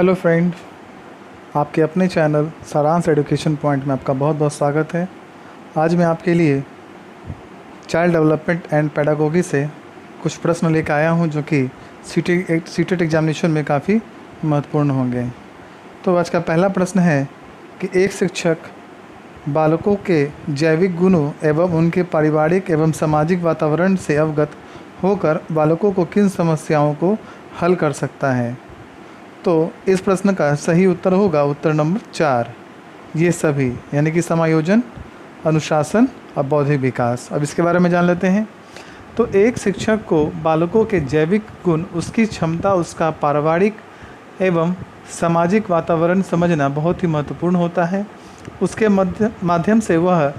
Hello friend, आपके अपने channel सारांश एजुकेशन पॉइंट में आपका बहुत बहुत स्वागत है। आज मैं आपके लिए चाइल्ड डेवलपमेंट एंड पेडागोगी से कुछ प्रश्न लेकर आया हूं जो कि सीटेट एग्जामिनेशन में काफ़ी महत्वपूर्ण होंगे। तो आज का पहला प्रश्न है कि एक शिक्षक बालकों के जैविक गुणों एवं उनके पारिवारिक एवं सामाजिक वातावरण से अवगत होकर बालकों को किन समस्याओं को हल कर सकता है। तो इस प्रश्न का सही उत्तर होगा उत्तर नंबर 4, ये सभी, यानी कि समायोजन, अनुशासन और बौद्धिक विकास। अब इसके बारे में जान लेते हैं। तो एक शिक्षक को बालकों के जैविक गुण, उसकी क्षमता, उसका पारिवारिक एवं सामाजिक वातावरण समझना बहुत ही महत्वपूर्ण होता है। उसके माध्यम से वह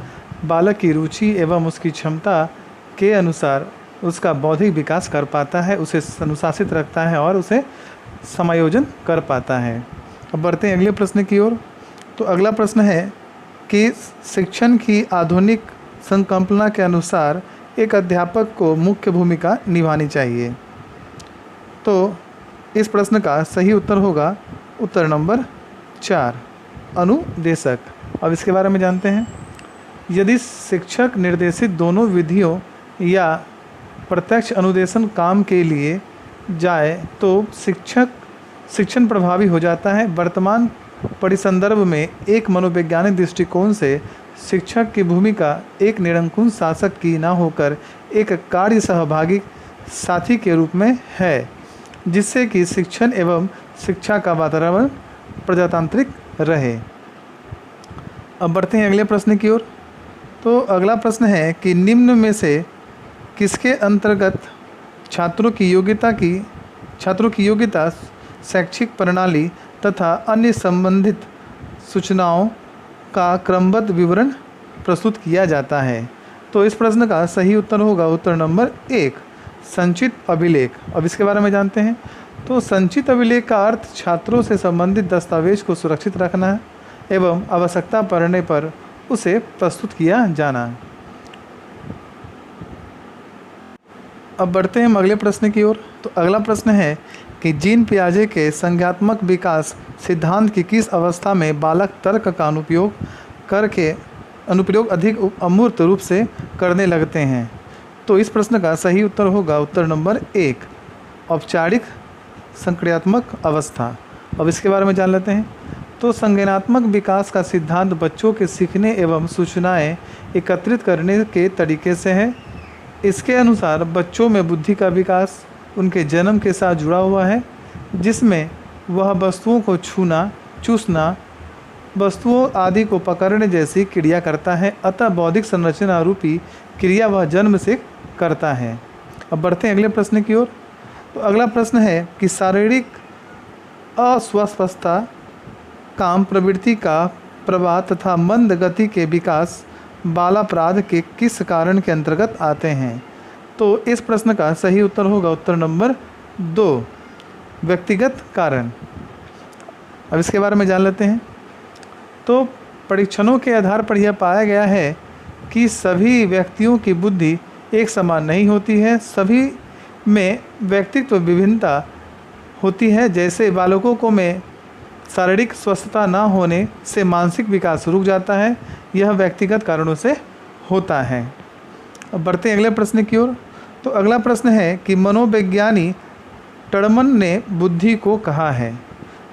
बालक की रुचि एवं उसकी क्षमता के अनुसार उसका बौद्धिक विकास कर पाता है, उसे अनुशासित रखता है और उसे समायोजन कर पाता है। अब बढ़ते हैं अगले प्रश्न की ओर। तो अगला प्रश्न है कि शिक्षण की आधुनिक संकल्पना के अनुसार एक अध्यापक को मुख्य भूमिका निभानी चाहिए। तो इस प्रश्न का सही उत्तर होगा उत्तर नंबर 4, अनुदेशक। अब इसके बारे में जानते हैं। यदि शिक्षक निर्देशित दोनों विधियों या प्रत्यक्ष अनुदेशन काम के लिए जाए तो शिक्षण प्रभावी हो जाता है। वर्तमान परिसंदर्भ में एक मनोवैज्ञानिक दृष्टिकोण से शिक्षक की भूमिका एक निरंकुश शासक की न होकर एक कार्य सहभागी साथी के रूप में है, जिससे कि शिक्षण एवं शिक्षा का वातावरण प्रजातांत्रिक रहे। अब बढ़ते हैं अगले प्रश्न की ओर। तो अगला प्रश्न है कि निम्न में से किसके अंतर्गत छात्रों की योग्यता, शैक्षिक प्रणाली तथा अन्य संबंधित सूचनाओं का क्रमबद्ध विवरण प्रस्तुत किया जाता है। तो इस प्रश्न का सही उत्तर होगा उत्तर नंबर 1, संचित अभिलेख। अब इसके बारे में जानते हैं। तो संचित अभिलेख का अर्थ छात्रों से संबंधित दस्तावेज को सुरक्षित रखना एवं आवश्यकता पड़ने पर उसे प्रस्तुत किया जाना। अब बढ़ते हैं हम अगले प्रश्न की ओर। तो अगला प्रश्न है कि जीन पियाजे के संज्ञानात्मक विकास सिद्धांत की किस अवस्था में बालक तर्क का अनुप्रयोग अधिक अमूर्त रूप से करने लगते हैं। तो इस प्रश्न का सही उत्तर होगा उत्तर नंबर 1, औपचारिक संक्रियात्मक अवस्था। अब इसके बारे में जान लेते हैं। तो संज्ञानात्मक विकास का सिद्धांत बच्चों के सीखने एवं सूचनाएं एकत्रित करने के तरीके से है। इसके अनुसार बच्चों में बुद्धि का विकास उनके जन्म के साथ जुड़ा हुआ है, जिसमें वह वस्तुओं को छूना, चूसना, वस्तुओं आदि को पकड़ने जैसी क्रिया करता है। अतः बौद्धिक संरचना रूपी क्रिया वह जन्म से करता है। अब बढ़ते हैं अगले प्रश्न की ओर। तो अगला प्रश्न है कि शारीरिक अस्वस्थता, काम प्रवृत्ति का प्रवाह तथा मंद गति के विकास बालापराध के किस कारण के अंतर्गत आते हैं। तो इस प्रश्न का सही उत्तर होगा उत्तर नंबर 2, व्यक्तिगत कारण। अब इसके बारे में जान लेते हैं। तो परीक्षणों के आधार पर यह पाया गया है कि सभी व्यक्तियों की बुद्धि एक समान नहीं होती है, सभी में व्यक्तित्व विभिन्नता होती है। जैसे बालकों में शारीरिक स्वस्थता न होने से मानसिक विकास रुक जाता है, यह व्यक्तिगत कारणों से होता है। अब बढ़ते हैं अगले प्रश्न की ओर। तो अगला प्रश्न है कि मनोविज्ञानी टर्मन ने बुद्धि को कहा है।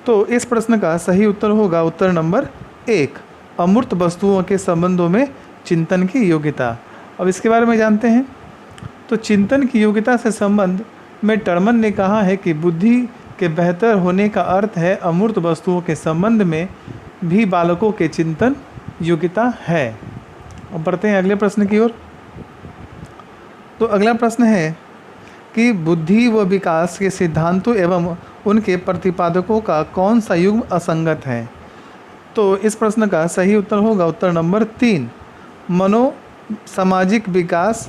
तो इस प्रश्न का सही उत्तर होगा उत्तर नंबर 1, अमूर्त वस्तुओं के संबंधों में चिंतन की योग्यता। अब इसके बारे में जानते हैं। तो चिंतन की योग्यता से संबंध में टर्मन ने कहा है कि बुद्धि के बेहतर होने का अर्थ है अमूर्त वस्तुओं के संबंध में भी बालकों के चिंतन योग्यता है। अब बढ़ते हैं अगले प्रश्न की ओर। तो अगला प्रश्न है कि बुद्धि व विकास के सिद्धांतों एवं उनके प्रतिपादकों का कौन सा युग्म असंगत है। तो इस प्रश्न का सही उत्तर होगा उत्तर नंबर 3, मनोसामाजिक विकास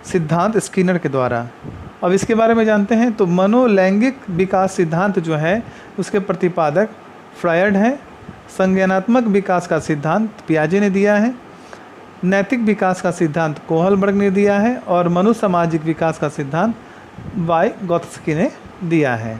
सिद्धांत स्किनर के द्वारा। अब इसके बारे में जानते हैं। तो मनोलैंगिक विकास सिद्धांत जो है उसके प्रतिपादक फ्रायड है। संज्ञानात्मक विकास का सिद्धांत पियाजे ने दिया है। नैतिक विकास का सिद्धांत कोहलबर्ग ने दिया है और मनोसामाजिक विकास का सिद्धांत वाइगोत्स्की ने दिया है।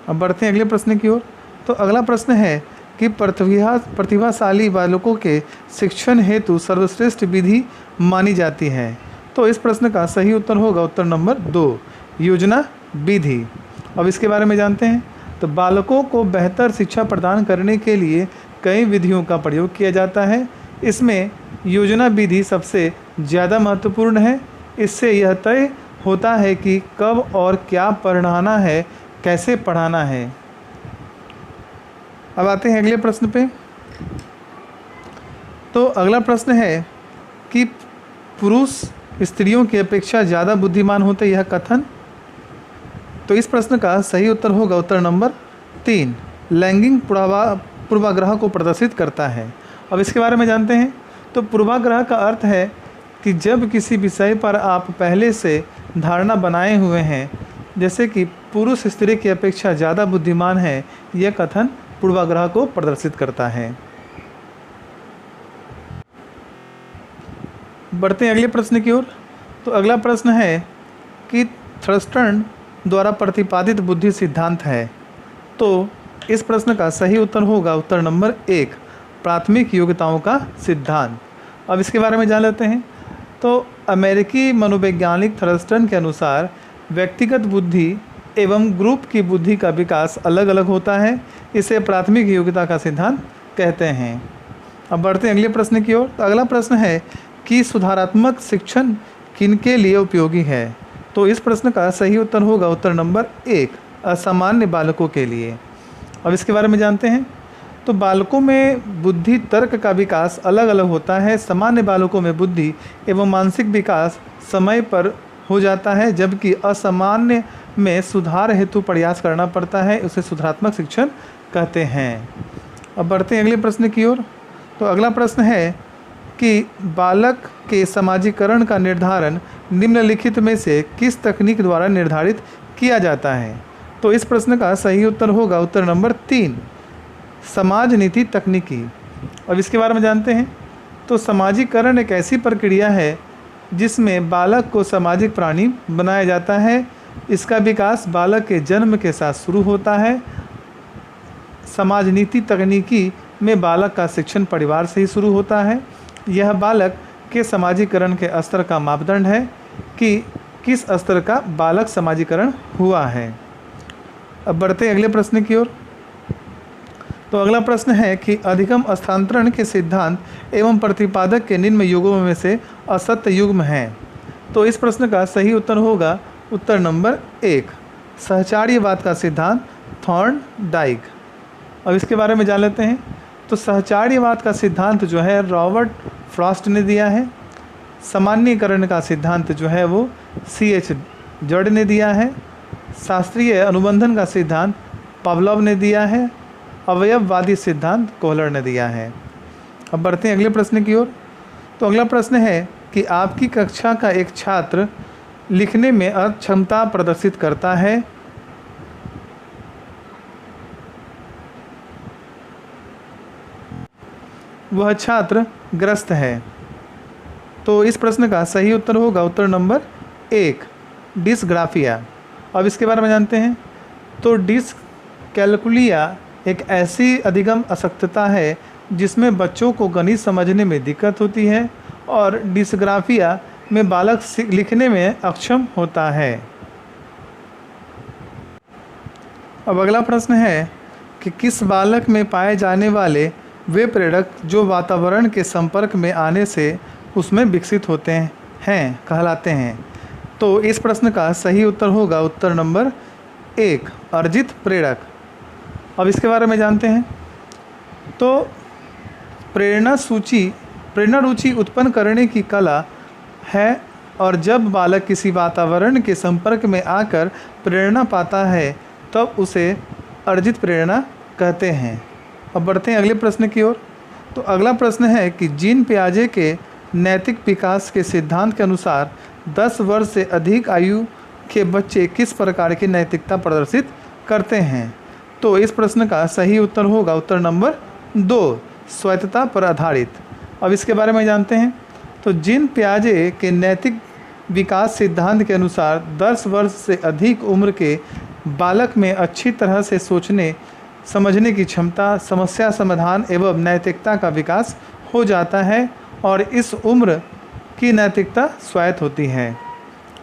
अब बढ़ते हैं अगले प्रश्न की ओर। तो अगला प्रश्न है कि प्रतिभाशाली बालकों के शिक्षण हेतु सर्वश्रेष्ठ विधि मानी जाती है। तो इस प्रश्न का सही उत्तर होगा उत्तर नंबर 2, योजना विधि। अब इसके बारे में जानते हैं। तो बालकों को बेहतर शिक्षा प्रदान करने के लिए कई विधियों का प्रयोग किया जाता है। इसमें योजना विधि सबसे ज़्यादा महत्वपूर्ण है। इससे यह तय होता है कि कब और क्या पढ़ाना है, कैसे पढ़ाना है। अब आते हैं अगले प्रश्न पे। तो अगला प्रश्न है कि पुरुष स्त्रियों की अपेक्षा ज़्यादा बुद्धिमान होते, यह कथन। तो इस प्रश्न का सही उत्तर होगा उत्तर नंबर 3, लैंगिक पूर्वाग्रह को प्रदर्शित करता है। अब इसके बारे में जानते हैं। तो पूर्वाग्रह का अर्थ है कि जब किसी विषय पर आप पहले से धारणा बनाए हुए हैं, जैसे कि पुरुष स्त्री की अपेक्षा ज़्यादा बुद्धिमान है, यह कथन पूर्वाग्रह को प्रदर्शित करता है। बढ़ते हैं अगले प्रश्न की ओर। तो अगला प्रश्न है कि थर्स्टन द्वारा प्रतिपादित बुद्धि सिद्धांत है। तो इस प्रश्न का सही उत्तर होगा उत्तर नंबर 1, प्राथमिक योग्यताओं का सिद्धांत। अब इसके बारे में जान लेते हैं। तो अमेरिकी मनोवैज्ञानिक थर्स्टन के अनुसार व्यक्तिगत बुद्धि एवं ग्रुप की बुद्धि का विकास अलग अलग होता है। इसे प्राथमिक योग्यता का सिद्धांत कहते हैं। अब बढ़ते हैं अगले प्रश्न की ओर। तो अगला प्रश्न है कि सुधारात्मक शिक्षण किनके लिए उपयोगी है। तो इस प्रश्न का सही उत्तर होगा उत्तर नंबर 1, असामान्य बालकों के लिए। अब इसके बारे में जानते हैं। तो बालकों में बुद्धि तर्क का विकास अलग अलग होता है। सामान्य बालकों में बुद्धि एवं मानसिक विकास समय पर हो जाता है, जबकि असामान्य में सुधार हेतु प्रयास करना पड़ता है। उसे सुधारात्मक शिक्षण कहते हैं। अब बढ़ते हैं अगले प्रश्न की ओर। तो अगला प्रश्न है कि बालक के समाजीकरण का निर्धारण निम्नलिखित में से किस तकनीक द्वारा निर्धारित किया जाता है। तो इस प्रश्न का सही उत्तर होगा उत्तर नंबर 3, समाज नीति तकनीकी। अब इसके बारे में जानते हैं। तो समाजीकरण एक ऐसी प्रक्रिया है जिसमें बालक को सामाजिक प्राणी बनाया जाता है। इसका विकास बालक के जन्म के साथ शुरू होता है। समाज नीति तकनीकी में बालक का शिक्षण परिवार से ही शुरू होता है। यह बालक के समाजीकरण के स्तर का मापदंड है कि किस स्तर का बालक समाजीकरण हुआ है। अब बढ़ते अगले प्रश्न की ओर। तो अगला प्रश्न है कि अधिगम स्थानांतरण के सिद्धांत एवं प्रतिपादक के निम्न युगों में से असत्य युग्म हैं। तो इस प्रश्न का सही उत्तर होगा उत्तर नंबर 1, सहचार्यवाद का सिद्धांत, थॉर्नडाइक। अब इसके बारे में जान लेते हैं। तो सहचार्यवाद का सिद्धांत जो है रॉबर्ट फ्रॉस्ट ने दिया है। सामान्यीकरण का सिद्धांत जो है वो C.H. जड ने दिया है। शास्त्रीय अनुबंधन का सिद्धांत पावलोव ने दिया है। अवयववादी सिद्धांत कोहलर ने दिया है। अब बढ़ते हैं अगले प्रश्न की ओर। तो अगला प्रश्न है कि आपकी कक्षा का एक छात्र लिखने में अक्षमता प्रदर्शित करता है। वह छात्र ग्रस्त है। तो इस प्रश्न का सही उत्तर होगा उत्तर नंबर 1, डिसग्राफिया। अब इसके बारे में जानते हैं। तो डिसकैलकुलिया एक ऐसी अधिगम अशक्तता है जिसमें बच्चों को गणित समझने में दिक्कत होती है और डिसग्राफिया में बालक लिखने में अक्षम होता है। अब अगला प्रश्न है कि किस बालक में पाए जाने वाले वे प्रेरक जो वातावरण के संपर्क में आने से उसमें विकसित होते हैं कहलाते हैं। तो इस प्रश्न का सही उत्तर होगा उत्तर नंबर 1, अर्जित प्रेरक। अब इसके बारे में जानते हैं। तो प्रेरणा रुचि उत्पन्न करने की कला है और जब बालक किसी वातावरण के संपर्क में आकर प्रेरणा पाता है तब उसे अर्जित प्रेरणा कहते हैं। अब बढ़ते हैं अगले प्रश्न की ओर। तो अगला प्रश्न है कि जीन पियाजे के नैतिक विकास के सिद्धांत के अनुसार 10 वर्ष से अधिक आयु के बच्चे किस प्रकार की नैतिकता प्रदर्शित करते हैं। तो इस प्रश्न का सही उत्तर होगा उत्तर नंबर 2, स्वायत्तता पर आधारित। अब इसके बारे में जानते हैं। तो जीन पियाजे के नैतिक विकास सिद्धांत के अनुसार 10 वर्ष से अधिक उम्र के बालक में अच्छी तरह से सोचने समझने की क्षमता, समस्या समाधान एवं नैतिकता का विकास हो जाता है और इस उम्र की नैतिकता स्वायत्त होती है।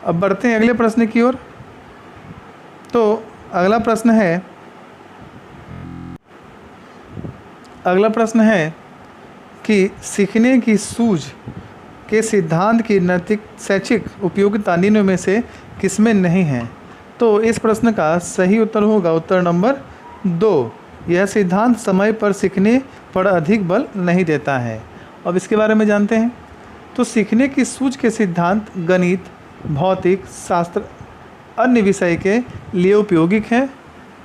अब बढ़ते हैं अगले प्रश्न की ओर। तो अगला प्रश्न है कि सीखने की सूझ के सिद्धांत की नैतिक शैक्षिक उपयोगिता निम्न में से किसमें नहीं है? तो इस प्रश्न का सही उत्तर होगा उत्तर नंबर 2। यह सिद्धांत समय पर सीखने पर अधिक बल नहीं देता है। अब इसके बारे में जानते हैं। तो सीखने की सूझ के सिद्धांत गणित, भौतिक शास्त्र, अन्य विषय के लिए उपयोगिक हैं।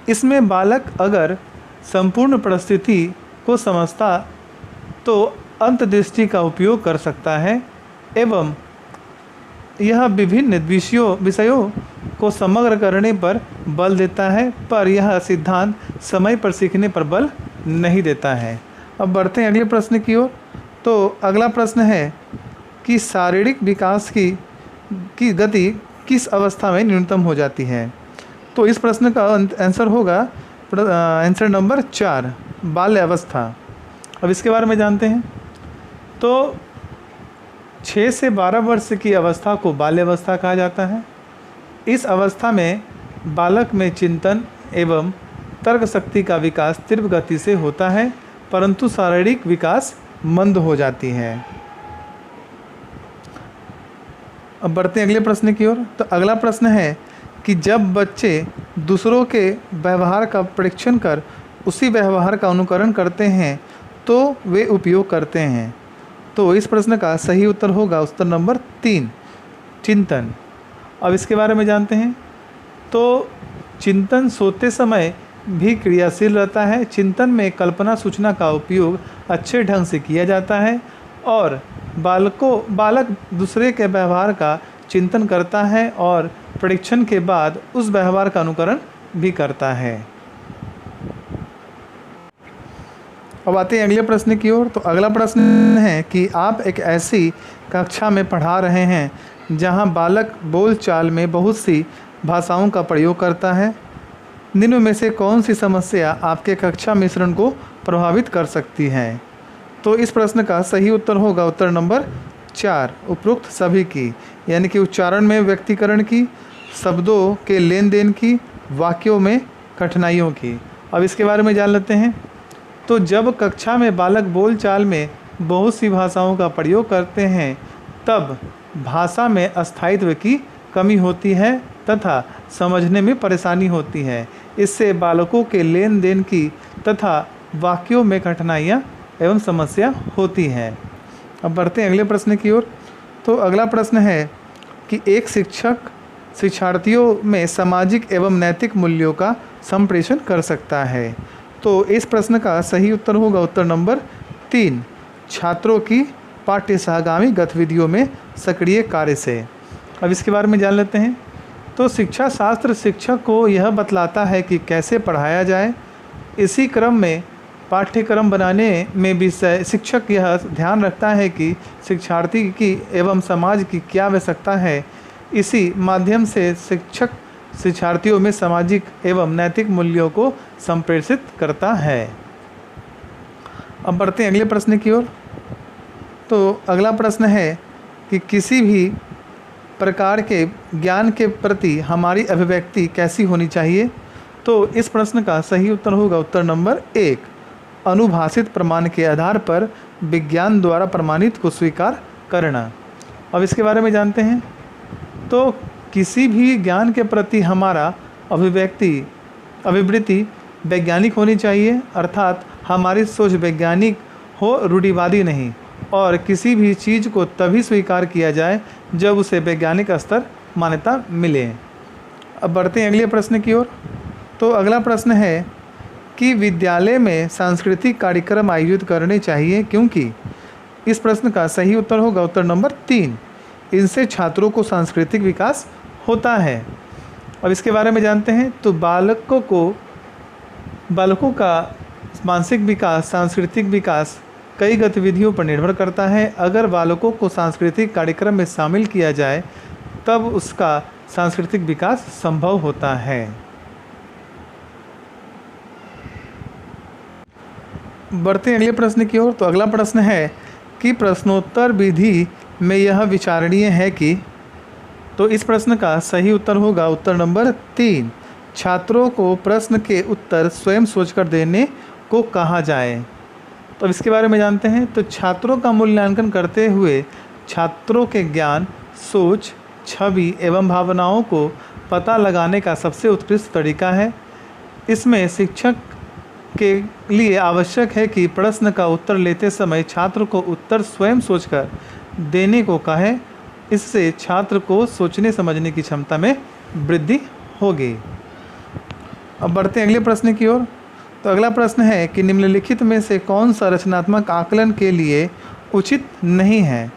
इसमें बालक अगर संपूर्ण परिस्थिति को समझता तो अंतर्दृष्टि का उपयोग कर सकता है एवं यह विभिन्न विषयों को समग्र करने पर बल देता है, पर यह सिद्धांत समय पर सीखने पर बल नहीं देता है। अब बढ़ते हैं अगले प्रश्न की ओर। तो अगला प्रश्न है कि शारीरिक विकास की गति किस अवस्था में न्यूनतम हो जाती है? तो इस प्रश्न का आंसर होगा आंसर नंबर 4, बाल्य अवस्था। अब इसके बारे में जानते हैं। तो 6 से 12 वर्ष की अवस्था को बाल्य अवस्था कहा जाता है। इस अवस्था में बालक में चिंतन एवं तर्क शक्ति का विकास तीव्र गति से होता है, परंतु शारीरिक विकास मंद हो जाती है। अब बढ़ते हैं अगले प्रश्न की ओर। तो अगला प्रश्न है कि जब बच्चे दूसरों के व्यवहार का परीक्षण कर उसी व्यवहार का अनुकरण करते हैं तो वे उपयोग करते हैं। तो इस प्रश्न का सही उत्तर होगा उत्तर नंबर 3, चिंतन। अब इसके बारे में जानते हैं। तो चिंतन सोते समय भी क्रियाशील रहता है। चिंतन में कल्पना सूचना का उपयोग अच्छे ढंग से किया जाता है और बालक दूसरे के व्यवहार का चिंतन करता है और परीक्षण के बाद उस व्यवहार का अनुकरण भी करता है। अब आते हैं अगले प्रश्न की ओर। तो अगला प्रश्न है कि आप एक ऐसी कक्षा में पढ़ा रहे हैं जहां बालक बोलचाल में बहुत सी भाषाओं का प्रयोग करता है। निम्न में से कौन सी समस्या आपके कक्षा मिश्रण को प्रभावित कर सकती है? तो इस प्रश्न का सही उत्तर होगा उत्तर नंबर 4, उपरोक्त सभी की, यानी कि उच्चारण में व्यक्तीकरण की, शब्दों के लेन देन की, वाक्यों में कठिनाइयों की। अब इसके बारे में जान लेते हैं। तो जब कक्षा में बालक बोलचाल में बहुत सी भाषाओं का प्रयोग करते हैं तब भाषा में स्थायित्व की कमी होती है तथा समझने में परेशानी होती है। इससे बालकों के लेन देन की तथा वाक्यों में कठिनाइयाँ एवं समस्या होती है। अब बढ़ते हैं अगले प्रश्न की ओर। तो अगला प्रश्न है कि एक शिक्षक शिक्षार्थियों में सामाजिक एवं नैतिक मूल्यों का संप्रेषण कर सकता है। तो इस प्रश्न का सही उत्तर होगा उत्तर नंबर 3, छात्रों की पाठ्य सहगामी गतिविधियों में सक्रिय कार्य से। अब इसके बारे में जान लेते हैं। तो शिक्षा शास्त्र शिक्षक को यह बतलाता है कि कैसे पढ़ाया जाए। इसी क्रम में पाठ्यक्रम बनाने में विषय शिक्षक यह ध्यान रखता है कि शिक्षार्थी की एवं समाज की क्या आवश्यकता है। इसी माध्यम से शिक्षक शिक्षार्थियों में सामाजिक एवं नैतिक मूल्यों को संप्रेषित करता है। अब बढ़ते हैं अगले प्रश्न की ओर। तो अगला प्रश्न है कि किसी भी प्रकार के ज्ञान के प्रति हमारी अभिव्यक्ति कैसी होनी चाहिए? तो इस प्रश्न का सही उत्तर होगा उत्तर नंबर 1, अनुभाषित प्रमाण के आधार पर विज्ञान द्वारा प्रमाणित को स्वीकार करना। अब इसके बारे में जानते हैं। तो किसी भी ज्ञान के प्रति हमारा अभिवृत्ति वैज्ञानिक होनी चाहिए, अर्थात हमारी सोच वैज्ञानिक हो, रूढ़िवादी नहीं, और किसी भी चीज़ को तभी स्वीकार किया जाए जब उसे वैज्ञानिक स्तर मान्यता मिले। अब बढ़ते हैं अगले प्रश्न की ओर। तो अगला प्रश्न है कि विद्यालय में सांस्कृतिक कार्यक्रम आयोजित करने चाहिए क्योंकि? इस प्रश्न का सही उत्तर होगा उत्तर नंबर 3, इनसे छात्रों को सांस्कृतिक विकास होता है। अब इसके बारे में जानते हैं। तो बालकों का मानसिक विकास, सांस्कृतिक विकास कई गतिविधियों पर निर्भर करता है। अगर बालकों को सांस्कृतिक कार्यक्रम में शामिल किया जाए तब उसका सांस्कृतिक विकास संभव होता है। बढ़ते हैं अगले प्रश्न की ओर। तो अगला प्रश्न है कि प्रश्नोत्तर विधि में यह विचारणीय है कि, तो इस प्रश्न का सही उत्तर होगा उत्तर नंबर 3, छात्रों को प्रश्न के उत्तर स्वयं सोचकर देने को कहा जाए। तो अब इसके बारे में जानते हैं। तो छात्रों का मूल्यांकन करते हुए छात्रों के ज्ञान, सोच, छवि एवं भावनाओं को पता लगाने का सबसे उत्कृष्ट तरीका है। इसमें शिक्षक के लिए आवश्यक है कि प्रश्न का उत्तर लेते समय छात्र को उत्तर स्वयं सोचकर देने को कहें। इससे छात्र को सोचने समझने की क्षमता में वृद्धि होगी। अब बढ़ते हैं अगले प्रश्न की ओर। तो अगला प्रश्न है कि निम्नलिखित में से कौन सा रचनात्मक आकलन के लिए उचित नहीं है।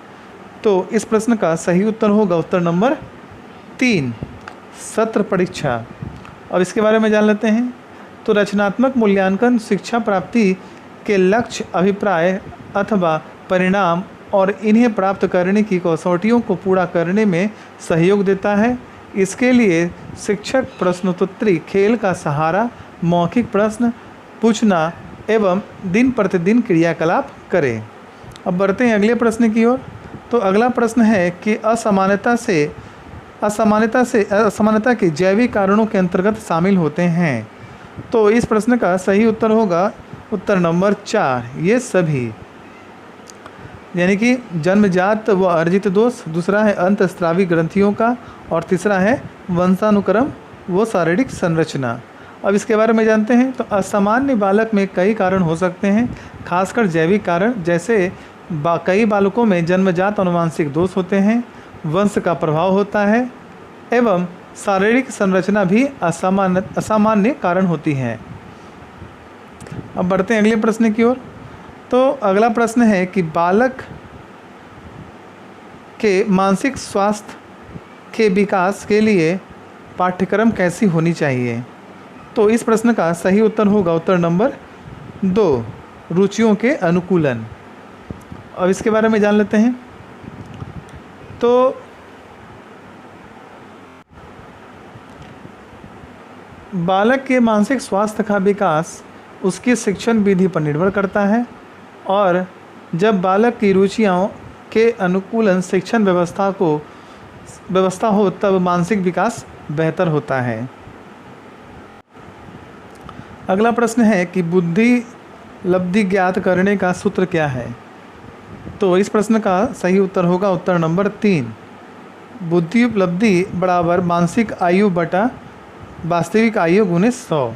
तो इस प्रश्न का सही उत्तर होगा उत्तर नंबर 3, सत्र परीक्षा। अब इसके बारे में जान लेते हैं। तो रचनात्मक मूल्यांकन शिक्षा प्राप्ति के लक्ष्य, अभिप्राय अथवा परिणाम और इन्हें प्राप्त करने की कसौटियों को पूरा करने में सहयोग देता है। इसके लिए शिक्षक प्रश्नोत्तरी खेल का सहारा, मौखिक प्रश्न पूछना एवं दिन प्रतिदिन क्रियाकलाप करें। अब बढ़ते हैं अगले प्रश्न की ओर। तो अगला प्रश्न है कि असमानता के जैविक कारणों के अंतर्गत शामिल होते हैं। तो इस प्रश्न का सही उत्तर होगा उत्तर नंबर 4, ये सभी, यानी कि जन्मजात व अर्जित दोष, दूसरा है अंतःस्रावी ग्रंथियों का, और तीसरा है वंशानुक्रम व शारीरिक संरचना। अब इसके बारे में जानते हैं। तो असामान्य बालक में कई कारण हो सकते हैं, खासकर जैविक कारण, जैसे कई बालकों में जन्मजात अनुवांशिक दोष होते हैं, वंश का प्रभाव होता है एवं शारीरिक संरचना भी असामान्य कारण होती है। अब बढ़ते हैं अगले प्रश्न की ओर। तो अगला प्रश्न है कि बालक के मानसिक स्वास्थ्य के विकास के लिए पाठ्यक्रम कैसी होनी चाहिए। तो इस प्रश्न का सही उत्तर होगा उत्तर नंबर 2, रुचियों के अनुकूलन। अब इसके बारे में जान लेते हैं। तो बालक के मानसिक स्वास्थ्य का विकास उसकी शिक्षण विधि पर निर्भर करता है, और जब बालक की रुचियों के अनुकूलन शिक्षण व्यवस्था हो तब मानसिक विकास बेहतर होता है। अगला प्रश्न है कि बुद्धि लब्धि ज्ञात करने का सूत्र क्या है। तो इस प्रश्न का सही उत्तर होगा उत्तर नंबर 3, बुद्धि उपलब्धि बराबर मानसिक आयु बटा वास्तविक आयु गुणे 100।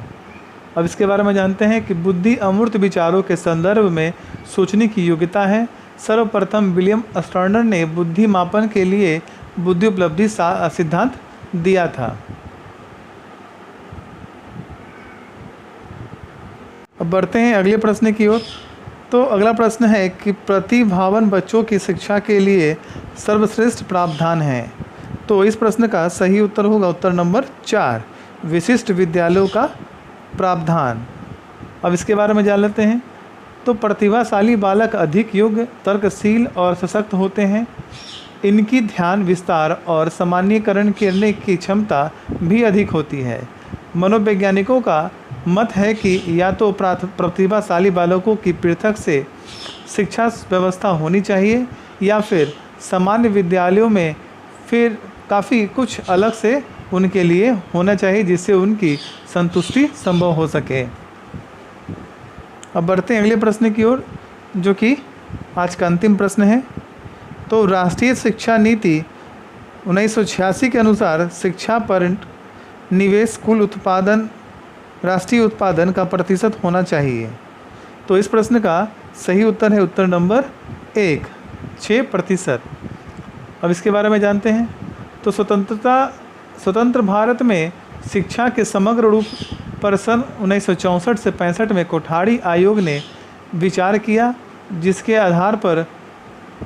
अब इसके बारे में जानते हैं कि बुद्धि अमूर्त विचारों के संदर्भ में सोचने की योग्यता है। सर्वप्रथम विलियम स्टर्नर ने बुद्धि मापन के लिए बुद्धि उपलब्धि सिद्धांत दिया था। अब बढ़ते हैं अगले प्रश्न की ओर। तो अगला प्रश्न है कि प्रतिभावान बच्चों की शिक्षा के लिए सर्वश्रेष्ठ प्रावधान है। तो इस प्रश्न का सही उत्तर होगा उत्तर नंबर 4, विशिष्ट विद्यालयों का प्रावधान। अब इसके बारे में जान लेते हैं। तो प्रतिभाशाली बालक अधिक योग्य, तर्कशील और सशक्त होते हैं। इनकी ध्यान विस्तार और सामान्यीकरण करने की क्षमता भी अधिक होती है। मनोवैज्ञानिकों का मत है कि या तो प्रतिभाशाली बालकों की पृथक से शिक्षा व्यवस्था होनी चाहिए, या फिर सामान्य विद्यालयों में फिर काफ़ी कुछ अलग से उनके लिए होना चाहिए, जिससे उनकी संतुष्टि संभव हो सके। अब बढ़ते हैं अगले प्रश्न की ओर, जो कि आज का अंतिम प्रश्न है। तो राष्ट्रीय शिक्षा नीति 1986 के अनुसार शिक्षा पर निवेश कुल उत्पादन, राष्ट्रीय उत्पादन का प्रतिशत होना चाहिए। तो इस प्रश्न का सही उत्तर है उत्तर नंबर 1, 6%। अब इसके बारे में जानते हैं। तो स्वतंत्र भारत में शिक्षा के समग्र रूप पर सन 1964 से 65 में कोठारी आयोग ने विचार किया, जिसके आधार पर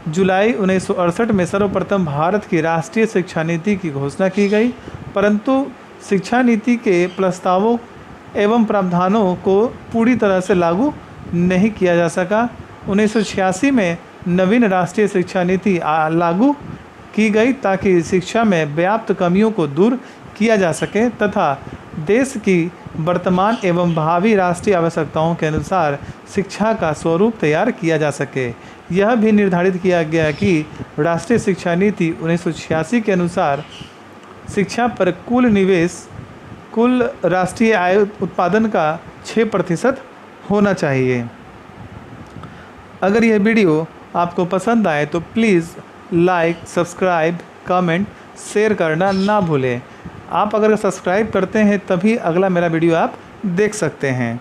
जुलाई 1968 में सर्वप्रथम भारत की राष्ट्रीय शिक्षा नीति की घोषणा की गई। परंतु शिक्षा नीति के प्रस्तावों एवं प्रावधानों को पूरी तरह से लागू नहीं किया जा सका। 1986 में नवीन राष्ट्रीय शिक्षा नीति लागू की गई ताकि शिक्षा में व्याप्त कमियों को दूर किया जा सके तथा देश की वर्तमान एवं भावी राष्ट्रीय आवश्यकताओं के अनुसार शिक्षा का स्वरूप तैयार किया जा सके। यह भी निर्धारित किया गया कि राष्ट्रीय शिक्षा नीति 1986 के अनुसार शिक्षा पर कुल निवेश कुल राष्ट्रीय आय उत्पादन का 6% होना चाहिए। अगर यह वीडियो आपको पसंद आए तो please like, subscribe, comment, share करना ना भूलें। आप अगर सब्सक्राइब करते हैं तभी अगला मेरा वीडियो आप देख सकते हैं।